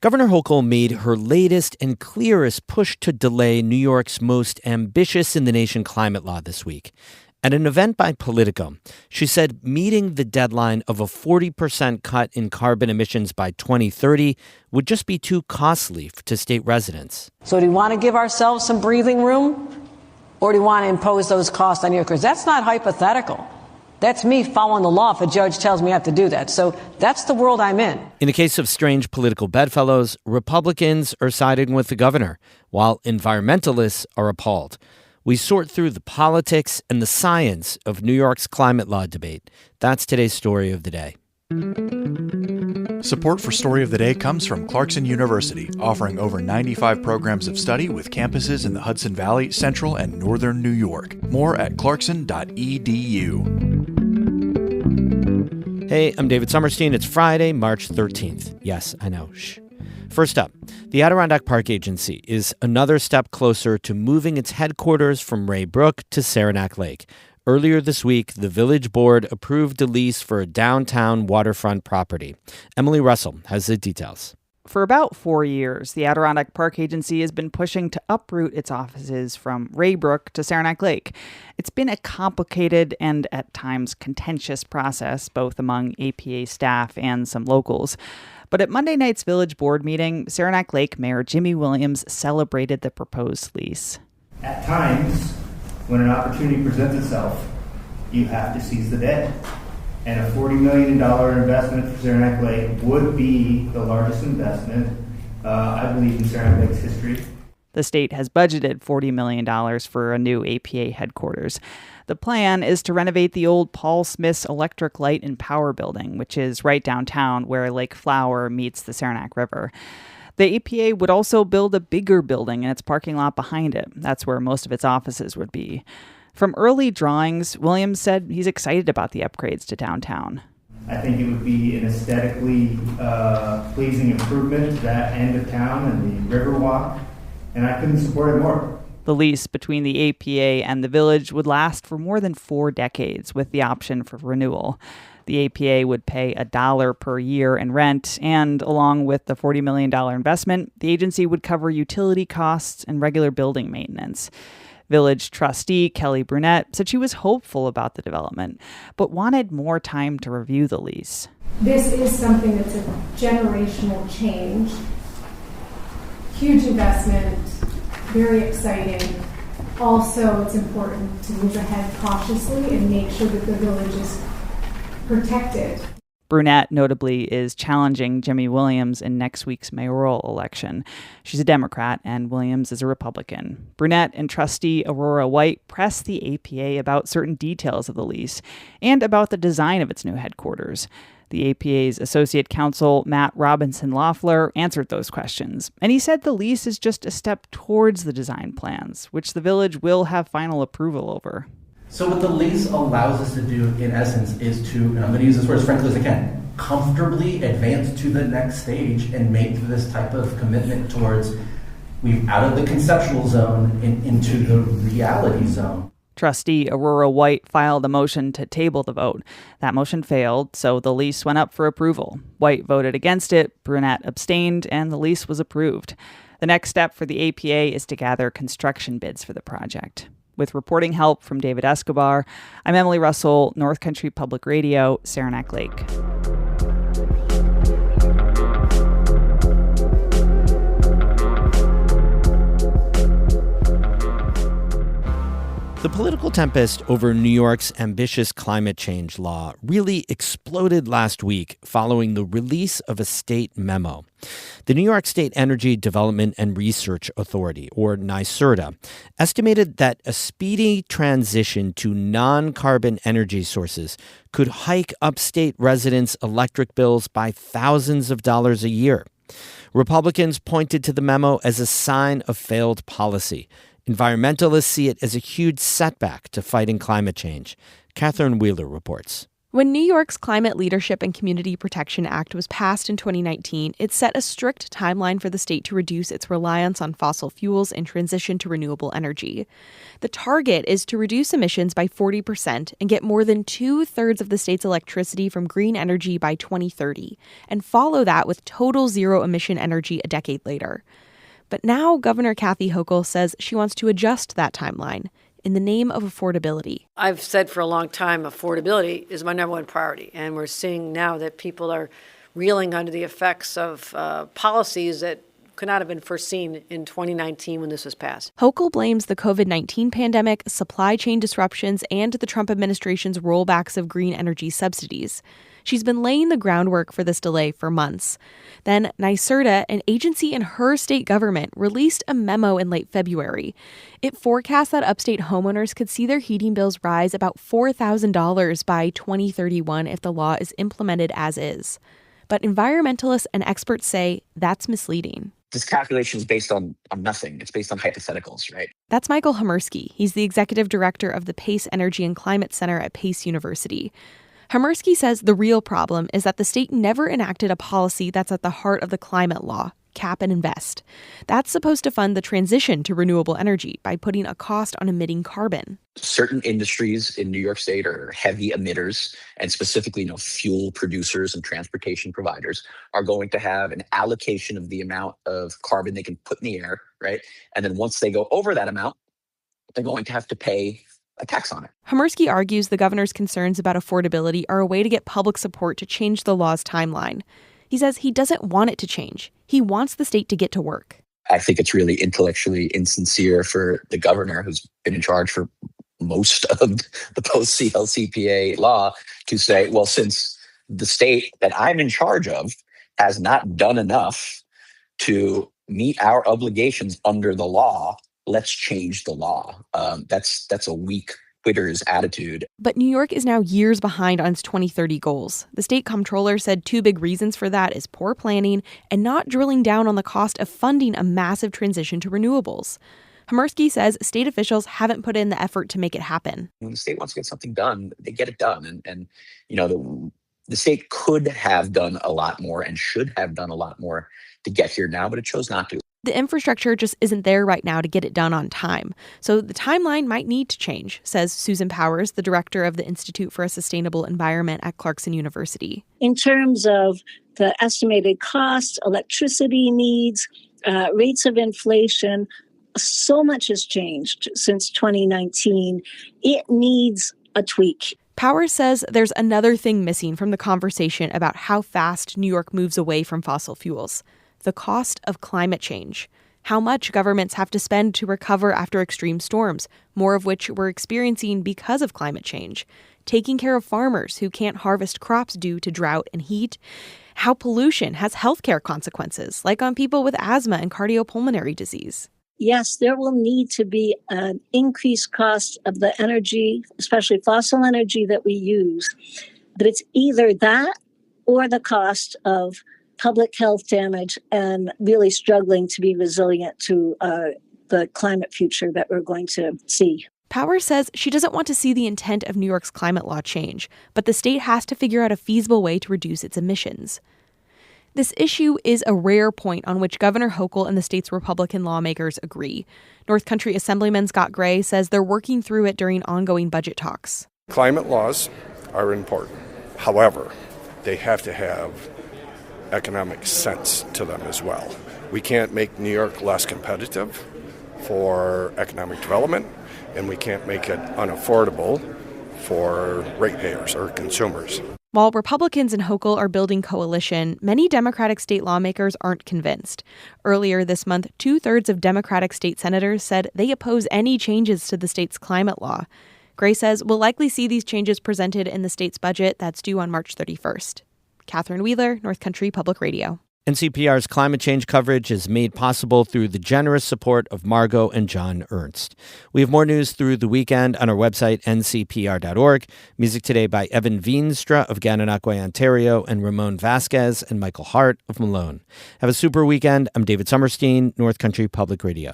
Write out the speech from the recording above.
Governor Hochul made her latest and clearest push to delay New York's most ambitious in the nation climate law this week. At an event by Politico, she said meeting the deadline of a 40% cut in carbon emissions by 2030 would just be too costly to state residents. So do you want to give ourselves some breathing room, or do you want to impose those costs on you? Because that's not hypothetical. That's me following the law if a judge tells me I have to do that. So that's the world I'm in. In a case of strange political bedfellows, Republicans are siding with the governor, while environmentalists are appalled. We sort through the politics and the science of New York's climate law debate. That's today's Story of the Day. Support for Story of the Day comes from Clarkson University, offering over 95 programs of study with campuses in the Hudson Valley, Central, and Northern New York. More at clarkson.edu. Hey, I'm David Sommerstein. It's Friday, March 13th. Yes, I know. Shh. First up, the Adirondack Park Agency is another step closer to moving its headquarters from Ray Brook to Saranac Lake. Earlier this week, the village board approved a lease for a downtown waterfront property. Emily Russell has the details. For about 4 years, the Adirondack Park Agency has been pushing to uproot its offices from Ray Brook to Saranac Lake. It's been a complicated and at times contentious process, both among APA staff and some locals. But at Monday night's village board meeting, Saranac Lake Mayor Jimmy Williams celebrated the proposed lease. At times, when an opportunity presents itself, you have to seize the day. And a $40 million investment for Saranac Lake would be the largest investment, I believe, in Saranac Lake's history. The state has budgeted $40 million for a new APA headquarters. The plan is to renovate the old Paul Smith's Electric Light and Power Building, which is right downtown where Lake Flower meets the Saranac River. The APA would also build a bigger building in its parking lot behind it. That's where most of its offices would be. From early drawings, Williams said he's excited about the upgrades to downtown. I think it would be an aesthetically pleasing improvement to that end of town and the Riverwalk, and I couldn't support it more. The lease between the APA and the village would last for more than 4 decades with the option for renewal. The APA would pay $1 per year in rent, and along with the $40 million investment, the agency would cover utility costs and regular building maintenance. Village trustee Kelly Brunette said she was hopeful about the development, but wanted more time to review the lease. This is something that's a generational change. Huge investment, very exciting. Also, it's important to move ahead cautiously and make sure that the village is protected. Brunette, notably, is challenging Jimmy Williams in next week's mayoral election. She's a Democrat, and Williams is a Republican. Brunette and trustee Aurora White pressed the APA about certain details of the lease and about the design of its new headquarters. The APA's associate counsel, Matt Robinson-Loeffler, answered those questions, and he said the lease is just a step towards the design plans, which the village will have final approval over. So what the lease allows us to do, in essence, is to, and I'm going to use this word as frankly as I can, comfortably advance to the next stage and make this type of commitment towards, we've out of the conceptual zone and into the reality zone. Trustee Aurora White filed a motion to table the vote. That motion failed, so the lease went up for approval. White voted against it, Brunette abstained, and the lease was approved. The next step for the APA is to gather construction bids for the project. With reporting help from David Escobar, I'm Emily Russell, North Country Public Radio, Saranac Lake. The political tempest over New York's ambitious climate change law really exploded last week following the release of a state memo. The New York State Energy Development and Research Authority, or NYSERDA, estimated that a speedy transition to non-carbon energy sources could hike upstate residents' electric bills by thousands of dollars a year. Republicans pointed to the memo as a sign of failed policy. Environmentalists see it as a huge setback to fighting climate change. Catherine Wheeler reports. When New York's Climate Leadership and Community Protection Act was passed in 2019, it set a strict timeline for the state to reduce its reliance on fossil fuels and transition to renewable energy. The target is to reduce emissions by 40% and get more than 2/3 of the state's electricity from green energy by 2030, and follow that with total zero-emission energy a decade later. But now Governor Kathy Hochul says she wants to adjust that timeline in the name of affordability. I've said for a long time, affordability is my number one priority. And we're seeing now that people are reeling under the effects of policies that could not have been foreseen in 2019 when this was passed. Hochul blames the COVID-19 pandemic, supply chain disruptions, and the Trump administration's rollbacks of green energy subsidies. She's been laying the groundwork for this delay for months. Then NYSERDA, an agency in her state government, released a memo in late February. It forecast that upstate homeowners could see their heating bills rise about $4,000 by 2031 if the law is implemented as is. But environmentalists and experts say that's misleading. This calculation is based on nothing. It's based on hypotheticals, right? That's Michael Hamersky. He's the executive director of the Pace Energy and Climate Center at Pace University. Hamersky says the real problem is that the state never enacted a policy that's at the heart of the climate law, cap and invest. That's supposed to fund the transition to renewable energy by putting a cost on emitting carbon. Certain industries in New York State are heavy emitters, and specifically, fuel producers and transportation providers are going to have an allocation of the amount of carbon they can put in the air, right? And then once they go over that amount, they're going to have to pay a tax on it. Hamersky argues the governor's concerns about affordability are a way to get public support to change the law's timeline. He says he doesn't want it to change. He wants the state to get to work. I think it's really intellectually insincere for the governor, who's been in charge for most of the post-CLCPA law, to say, well, since the state that I'm in charge of has not done enough to meet our obligations under the law, let's change the law. That's a weak quitter's attitude. But New York is now years behind on its 2030 goals. The state comptroller said two big reasons for that is poor planning and not drilling down on the cost of funding a massive transition to renewables. Hamersky says state officials haven't put in the effort to make it happen. When the state wants to get something done, they get it done. And the state could have done a lot more and should have done a lot more to get here now, but it chose not to. The infrastructure just isn't there right now to get it done on time. So the timeline might need to change, says Susan Powers, the director of the Institute for a Sustainable Environment at Clarkson University. In terms of the estimated cost, electricity needs, rates of inflation, so much has changed since 2019. It needs a tweak. Powers says there's another thing missing from the conversation about how fast New York moves away from fossil fuels: the cost of climate change. How much governments have to spend to recover after extreme storms, more of which we're experiencing because of climate change. Taking care of farmers who can't harvest crops due to drought and heat. How pollution has healthcare consequences, like on people with asthma and cardiopulmonary disease. Yes, there will need to be an increased cost of the energy, especially fossil energy that we use. But it's either that or the cost of public health damage and really struggling to be resilient to the climate future that we're going to see. Powers says she doesn't want to see the intent of New York's climate law change, but the state has to figure out a feasible way to reduce its emissions. This issue is a rare point on which Governor Hochul and the state's Republican lawmakers agree. North Country Assemblyman Scott Gray says they're working through it during ongoing budget talks. Climate laws are important. However, they have to have economic sense to them as well. We can't make New York less competitive for economic development, and we can't make it unaffordable for ratepayers or consumers. While Republicans and Hochul are building coalition, many Democratic state lawmakers aren't convinced. Earlier this month, 2/3 of Democratic state senators said they oppose any changes to the state's climate law. Gray says we'll likely see these changes presented in the state's budget that's due on March 31st. Catherine Wheeler, North Country Public Radio. NCPR's climate change coverage is made possible through the generous support of Margot and John Ernst. We have more news through the weekend on our website, ncpr.org. Music today by Evan Veenstra of Gananoque, Ontario, and Ramon Vasquez and Michael Hart of Malone. Have a super weekend. I'm David Summerstein, North Country Public Radio.